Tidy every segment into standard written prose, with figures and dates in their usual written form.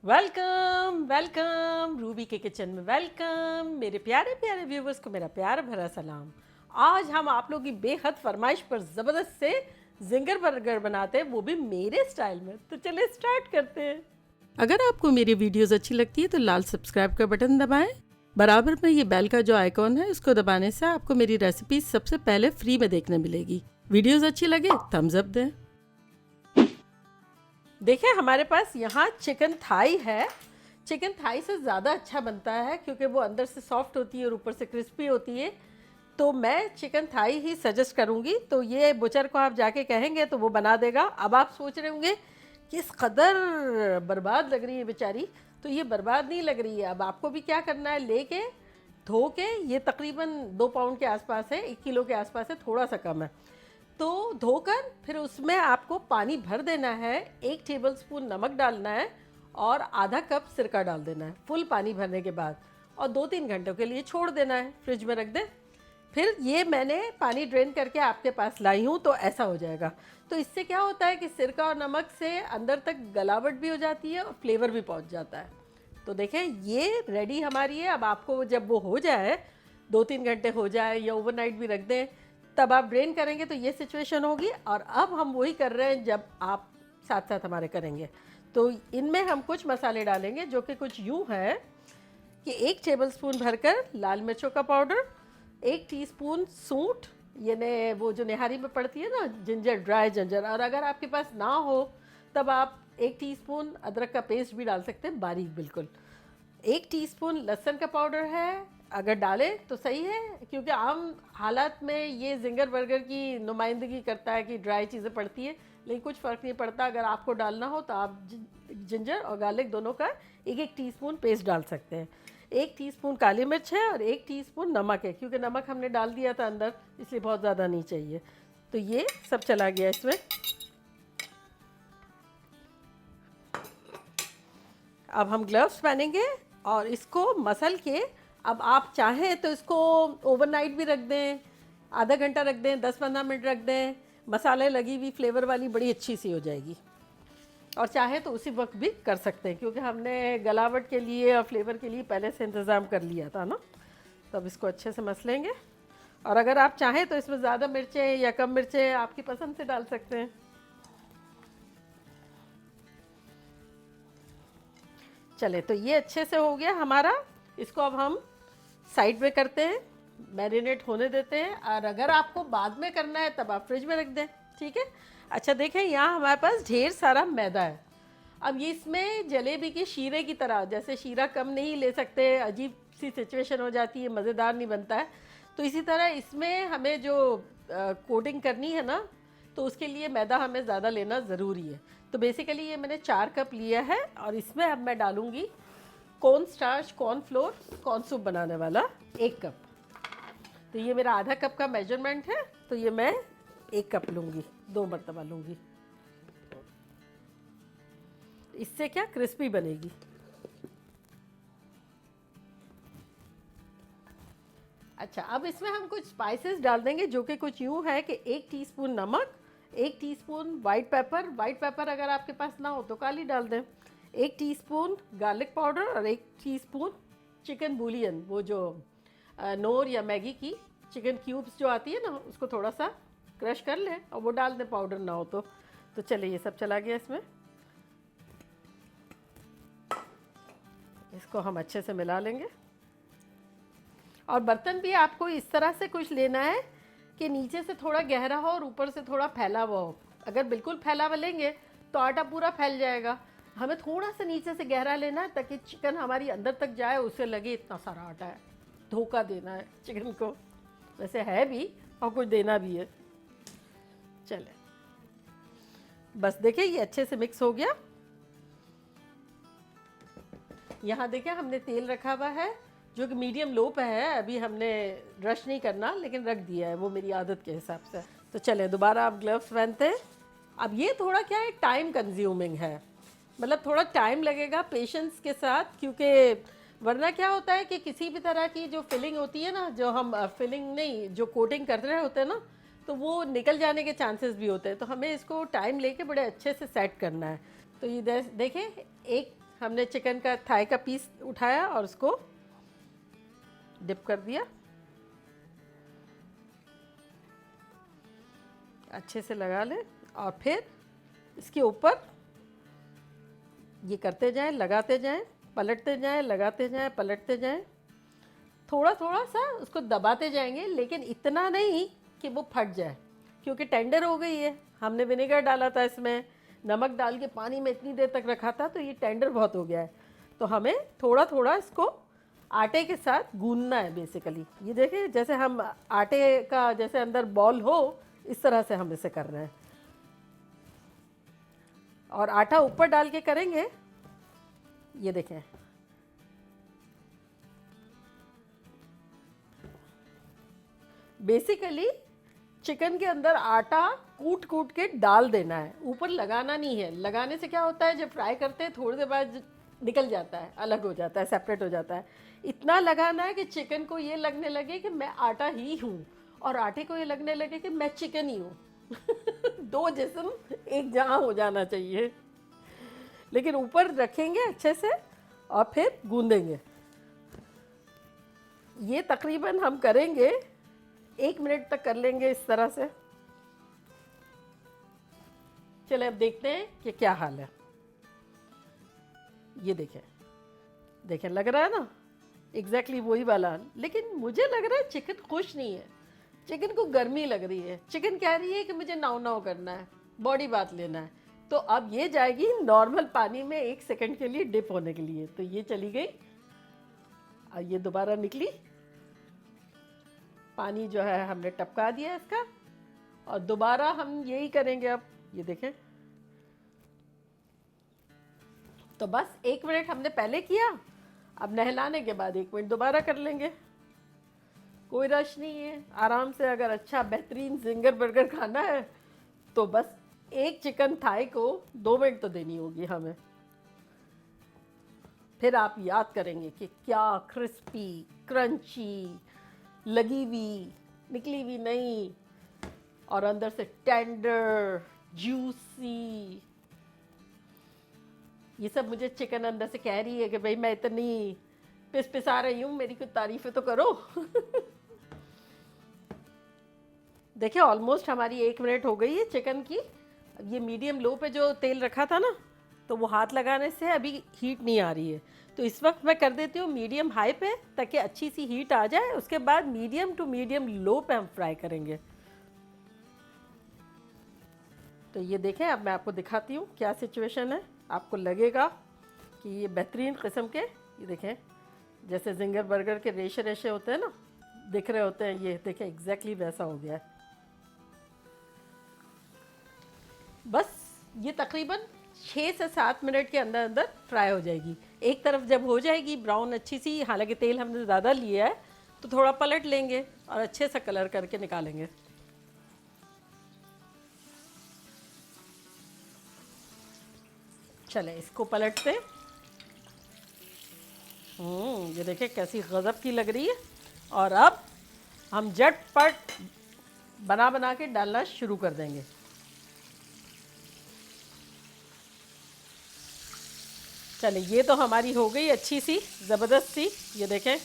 Welcome welcome Ruby के kitchen में welcome. मेरे प्यारे प्यारे व्यूवर्स को मेरा प्यार भरा सलाम। आज हम आप लोगों की बेहद फरमाइश पर ज़बरदस्त से जिंगर बर्गर बनाते हैं, वो भी मेरे स्टाइल में। तो चलिए स्टार्ट करते हैं। अगर आपको मेरी वीडियोस अच्छी लगती है तो लाल सब्सक्राइब का बटन दबाएं। बराबर में ये बेल का जो आइकॉन है इसको दबाने से आपको मेरी रेसिपी सबसे पहले फ्री में देखने मिलेगी। वीडियोस अच्छी लगे थम्स अप दें। देखिए हमारे पास यहाँ चिकन थाई है। चिकन थाई से ज़्यादा अच्छा बनता है क्योंकि वो अंदर से सॉफ्ट होती है और ऊपर से क्रिस्पी होती है। तो मैं चिकन थाई ही सजेस्ट करूँगी। तो ये बुचर को आप जाके कहेंगे तो वो बना देगा। अब आप सोच रहे होंगे किस कदर बर्बाद लग रही है बेचारी। तो ये बर्बाद नहीं लग रही है। अब आपको भी क्या करना है, लेके धो के, ये तकरीबन 2 पाउंड के आसपास है, 1 किलो के आसपास है, थोड़ा सा कम है। तो धोकर फिर उसमें आपको पानी भर देना है, 1 टेबलस्पून नमक डालना है और आधा कप सिरका डाल देना है फुल पानी भरने के बाद, और 2-3 घंटों के लिए छोड़ देना है, फ्रिज में रख दें। फिर ये मैंने पानी ड्रेन करके आपके पास लाई हूँ तो ऐसा हो जाएगा। तो इससे क्या होता है कि सिरका और नमक से अंदर तक गलावट भी हो जाती है और फ्लेवर भी पहुँच जाता है। तो देखें ये रेडी हमारी है। अब आपको जब वो हो जाए, 2-3 घंटे हो जाए या ओवरनाइट भी रख दें, तब आप ड्रेन करेंगे तो ये सिचुएशन होगी। और अब हम वही कर रहे हैं जब आप साथ साथ हमारे करेंगे। तो इनमें हम कुछ मसाले डालेंगे जो कि कुछ यूँ है कि 1 टेबलस्पून भरकर लाल मिर्चों का पाउडर, 1 टीस्पून सूंठ, यानी वो जो निहारी में पड़ती है ना, जिंजर, ड्राई जिंजर। और अगर आपके पास ना हो तब आप 1 टीस्पून अदरक का पेस्ट भी डाल सकते हैं, बारीक बिल्कुल। 1 टीस्पून लहसुन का पाउडर है, अगर डालें तो सही है क्योंकि आम हालात में ये जिंगर बर्गर की नुमाइंदगी करता है कि ड्राई चीज़ें पड़ती है, लेकिन कुछ फ़र्क नहीं पड़ता। अगर आपको डालना हो तो आप जिंजर और गार्लिक दोनों का 1-1 टीस्पून पेस्ट डाल सकते हैं। 1 टीस्पून काली मिर्च है और 1 टीस्पून नमक है, क्योंकि नमक हमने डाल दिया था अंदर, इसलिए बहुत ज़्यादा नहीं चाहिए। तो ये सब चला गया इसमें। अब हम ग्लव्स पहनेंगे और इसको मसल के, अब आप चाहें तो इसको ओवरनाइट भी रख दें, आधा घंटा रख दें, 10-15 मिनट रख दें। मसाले लगी हुई फ्लेवर वाली बड़ी अच्छी सी हो जाएगी। और चाहे तो उसी वक्त भी कर सकते हैं क्योंकि हमने गलावट के लिए और फ्लेवर के लिए पहले से इंतज़ाम कर लिया था ना। तो अब इसको अच्छे से मसलेंगे। और अगर आप चाहें तो इसमें ज़्यादा मिर्चें या कम मिर्चें आपकी पसंद से डाल सकते हैं। चले, तो ये अच्छे से हो गया हमारा। इसको अब हम साइड में करते हैं, मैरिनेट होने देते हैं। और अगर आपको बाद में करना है तब आप फ्रिज में रख दें, ठीक है। अच्छा देखें, यहाँ हमारे पास ढेर सारा मैदा है। अब ये इसमें जलेबी की शीरे की तरह, जैसे शीरा कम नहीं ले सकते, अजीब सी सिचुएशन हो जाती है, मज़ेदार नहीं बनता है। तो इसी तरह इसमें हमें जो कोटिंग करनी है ना, तो उसके लिए मैदा हमें ज़्यादा लेना ज़रूरी है। तो बेसिकली ये मैंने 4 कप लिया है और इसमें अब मैं डालूँगी corn starch, corn flour, corn soup बनाने वाला 1 कप। तो ये मेरा आधा कप का मेजरमेंट है, तो ये मैं 1 कप लूँगी, 2 मरतबा लूँगी। इससे क्या क्रिस्पी बनेगी। अच्छा, अब इसमें हम कुछ स्पाइसेस डाल देंगे जो कि कुछ यूँ है कि 1 टीस्पून नमक, 1 teaspoon white paper, white paper अगर आपके पास ना हो तो काली डाल दें, 1 टीस्पून गार्लिक पाउडर और 1 टीस्पून चिकन बुलियन, वो जो नोर या मैगी की चिकन क्यूब्स जो आती है ना, उसको थोड़ा सा क्रश कर लें और वो डाल दें, पाउडर ना हो तो। तो चलिए ये सब चला गया इसमें। इसको हम अच्छे से मिला लेंगे। और बर्तन भी आपको इस तरह से कुछ लेना है कि नीचे से थोड़ा गहरा हो और ऊपर से थोड़ा फैला हुआ हो। अगर बिल्कुल फैला हुआ लेंगे तो आटा पूरा फैल जाएगा। हमें थोड़ा सा नीचे से गहरा लेना है ताकि चिकन हमारी अंदर तक जाए, उसे लगे इतना सारा आटा है। धोखा देना है चिकन को, वैसे है भी और कुछ देना भी है। चले, बस देखिए ये अच्छे से मिक्स हो गया। यहाँ देखिए हमने तेल रखा हुआ है जो कि मीडियम लो पे है। अभी हमने रश नहीं करना, लेकिन रख दिया है वो मेरी आदत के हिसाब से। तो चले दोबारा आप ग्लव्स पहनते हैं। अब ये थोड़ा क्या है, टाइम कंज्यूमिंग है, मतलब थोड़ा टाइम लगेगा पेशेंस के साथ, क्योंकि वरना क्या होता है कि किसी भी तरह की जो फिलिंग होती है ना, जो हम फिलिंग नहीं, जो कोटिंग कर रहे होते हैं ना, तो वो निकल जाने के चांसेस भी होते हैं। तो हमें इसको टाइम लेके बड़े अच्छे से सेट करना है। तो ये देखें, एक हमने चिकन का थाई का पीस उठाया और उसको डिप कर दिया, अच्छे से लगा ले और फिर इसके ऊपर ये करते जाएं, लगाते जाएं, पलटते जाएं, लगाते जाएं, पलटते जाएं, थोड़ा थोड़ा सा उसको दबाते जाएंगे, लेकिन इतना नहीं कि वो फट जाए, क्योंकि टेंडर हो गई है। हमने विनेगर डाला था इसमें, नमक डाल के पानी में इतनी देर तक रखा था, तो ये टेंडर बहुत हो गया है। तो हमें थोड़ा थोड़ा इसको आटे के साथ गूंदना है बेसिकली। ये देखिए जैसे हम आटे का जैसे अंदर बॉल हो, इस तरह से हम इसे कर रहे हैं, और आटा ऊपर डाल के करेंगे। ये देखें, बेसिकली चिकन के अंदर आटा कूट कूट के डाल देना है, ऊपर लगाना नहीं है। लगाने से क्या होता है, जब फ्राई करते हैं थोड़ी देर बाद निकल जाता है, अलग हो जाता है, सेपरेट हो जाता है। इतना लगाना है कि चिकन को ये लगने लगे कि मैं आटा ही हूँ, और आटे को ये लगने लगे कि मैं चिकन ही हूँ। दो जिस्म एक जगह हो जाना चाहिए। लेकिन ऊपर रखेंगे अच्छे से और फिर गूंदेंगे। ये तकरीबन हम करेंगे 1 मिनट तक कर लेंगे इस तरह से। चले अब देखते हैं कि क्या हाल है। ये देखें, देखें लग रहा है ना एग्जैक्टली वही वाला। लेकिन मुझे लग रहा है चिकन खुश नहीं है, चिकन को गर्मी लग रही है। चिकन कह रही है कि मुझे नाव नाव करना है, बॉडी बात लेना है। तो अब ये जाएगी नॉर्मल पानी में 1 सेकंड के लिए डिप होने के लिए। तो ये चली गई और ये दोबारा निकली। पानी जो है हमने टपका दिया इसका, और दोबारा हम यही करेंगे। अब ये देखें, तो बस 1 मिनट हमने पहले किया, अब नहलाने के बाद 1 मिनट दोबारा कर लेंगे। कोई रश नहीं है, आराम से। अगर अच्छा बेहतरीन जिंगर बर्गर खाना है तो बस एक चिकन थाई को 2 मिनट तो देनी होगी हमें। फिर आप याद करेंगे कि क्या क्रिस्पी, क्रंची, लगी हुई, निकली हुई नहीं, और अंदर से टेंडर, जूसी। ये सब मुझे चिकन अंदर से कह रही है कि भाई मैं इतनी पिसा रही हूँ, मेरी कुछ तारीफें तो करो। देखिए ऑलमोस्ट हमारी 1 मिनट हो गई है चिकन की। अब ये मीडियम लो पे जो तेल रखा था ना, तो वो हाथ लगाने से अभी हीट नहीं आ रही है। तो इस वक्त मैं कर देती हूँ मीडियम हाई पे, ताकि अच्छी सी हीट आ जाए। उसके बाद मीडियम टू मीडियम लो पे हम फ्राई करेंगे। तो ये देखें, अब मैं आपको दिखाती हूँ क्या सिचुएशन है। आपको लगेगा कि ये बेहतरीन किस्म के, ये देखें जैसे जिंगर बर्गर के रेशे रेशे होते हैं ना, दिख रहे होते हैं। ये देखें एग्जैक्टली वैसा हो गया है। बस ये तकरीबन 6 से 7 मिनट के अंदर अंदर फ्राई हो जाएगी। एक तरफ जब हो जाएगी ब्राउन अच्छी सी, हालांकि तेल हमने ज़्यादा लिया है, तो थोड़ा पलट लेंगे और अच्छे से कलर करके निकालेंगे। चले इसको पलटते। ये देखें कैसी गज़ब की लग रही है। और अब हम झटपट बना बना के डालना शुरू कर देंगे। चले ये तो हमारी हो गई अच्छी सी, ज़बरदस्त सी। ये देखें,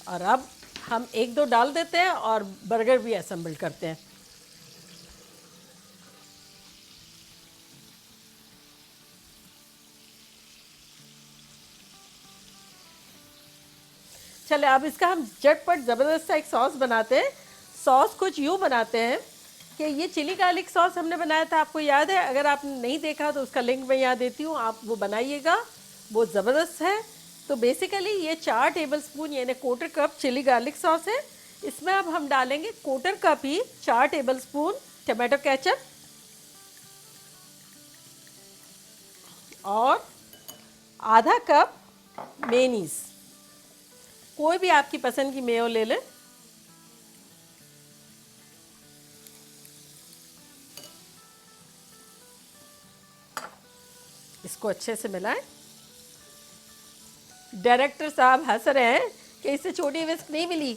और अब हम 1-2 डाल देते हैं और बर्गर भी असेंबल करते हैं। चले अब इसका हम झटपट ज़बरदस्त सा एक सॉस बनाते हैं। सॉस कुछ यूँ बनाते हैं कि ये चिली गार्लिक सॉस हमने बनाया था, आपको याद है? अगर आपने नहीं देखा तो उसका लिंक मैं यहाँ देती हूँ, आप वो बनाइएगा, वो ज़बरदस्त है। तो बेसिकली ये 4 टेबलस्पून यानी 1/4 कप चिली गार्लिक सॉस है। इसमें अब हम डालेंगे 1/4 कप ही 4 टेबलस्पून टमाटो केचप, और आधा कप मेयोनीज। कोई भी आपकी पसंद की मेयो ले लें। इसको अच्छे से मिलाएं। डायरेक्टर साहब हंस रहे हैं कि इससे छोटी विस्क नहीं मिली,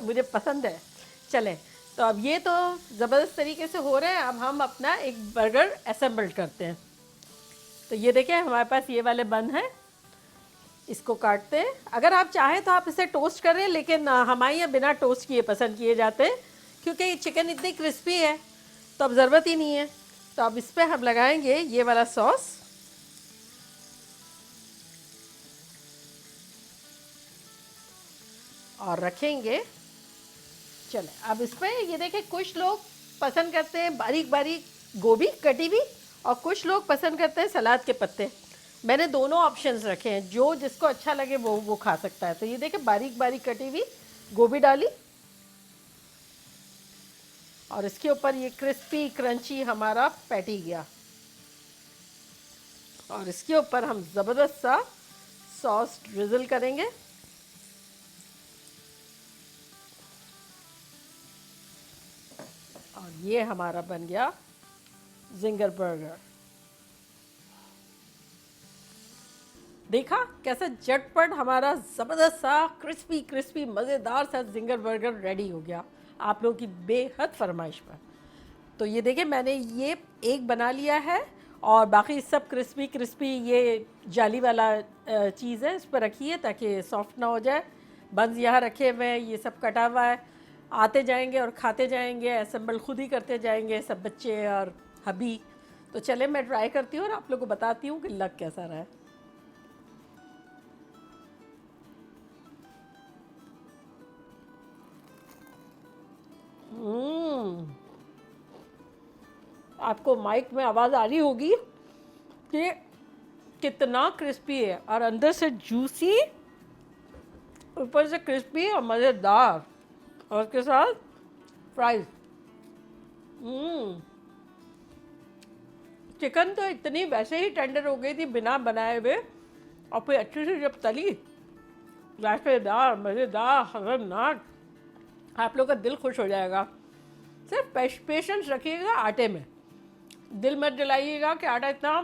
मुझे पसंद है। चलें तो अब ये तो ज़बरदस्त तरीके से हो रहे हैं। अब हम अपना एक बर्गर असेंबल करते हैं। तो ये देखिए हमारे पास ये वाले बन हैं, इसको काटते हैं। अगर आप चाहें तो आप इसे टोस्ट करें, लेकिन हमारे यहाँ बिना टोस्ट किए पसंद किए जाते हैं, क्योंकि चिकन इतनी क्रिस्पी है तो अब ज़रूरत ही नहीं है। तो अब इस पर हम लगाएंगे ये वाला सॉस, और रखेंगे। चले अब इस पर ये देखें, कुछ लोग पसंद करते हैं बारीक बारीक गोभी कटी हुई, और कुछ लोग पसंद करते हैं सलाद के पत्ते। मैंने दोनों ऑप्शंस रखे हैं, जो जिसको अच्छा लगे वो खा सकता है। तो ये देखें बारीक बारीक कटी हुई गोभी डाली, और इसके ऊपर ये क्रिस्पी क्रंची हमारा पैटी गया, और इसके ऊपर हम ज़बरदस्त सा सॉस ड्रिजल करेंगे। और ये हमारा बन गया जिंगर बर्गर। देखा कैसे झटपट हमारा ज़बरदस्त सा क्रिस्पी क्रिस्पी मज़ेदार सा जिंगर बर्गर रेडी हो गया आप लोगों की बेहद फरमाइश पर। तो ये देखिए मैंने ये एक बना लिया है, और बाकी सब क्रिस्पी क्रिस्पी ये जाली वाला चीज़ है इस पर रखी है ताकि सॉफ्ट ना हो जाए। बंस यहाँ रखे हुए हैं, ये सब कटा हुआ है, आते जाएंगे और खाते जाएंगे, असेंबल खुद ही करते जाएंगे सब बच्चे और हबी। तो चले मैं ट्राई करती हूँ और आप लोगों को बताती हूँ कि लग कैसा रहा है। आपको माइक में आवाज़ आ रही होगी कि कितना क्रिस्पी है, और अंदर से जूसी, ऊपर से क्रिस्पी और मज़ेदार, और उसके साथ फ्राइज। चिकन तो इतनी वैसे ही टेंडर हो गई थी बिना बनाए हुए, और फिर अच्छे से जब तली, जायकेदार मज़ेदार खतरनाक, आप लोग का दिल खुश हो जाएगा। सिर्फ पेशेंस रखिएगा आटे में, दिल मत जलाइएगा कि आटा इतना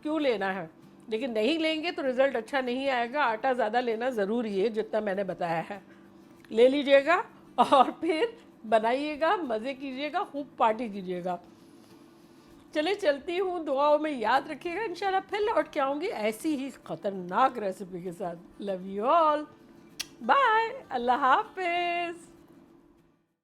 क्यों लेना है, लेकिन नहीं लेंगे तो रिज़ल्ट अच्छा नहीं आएगा। आटा ज़्यादा लेना ज़रूरी है जितना मैंने बताया है, ले लीजिएगा और फिर बनाइएगा, मज़े कीजिएगा, खूब पार्टी कीजिएगा। चले चलती हूँ, दुआओं में याद रखिएगा, इंशाल्लाह फिर लौट के आऊँगी ऐसी ही ख़तरनाक रेसिपी के साथ। लव यू ऑल, बाय, अल्लाह हाफिज़।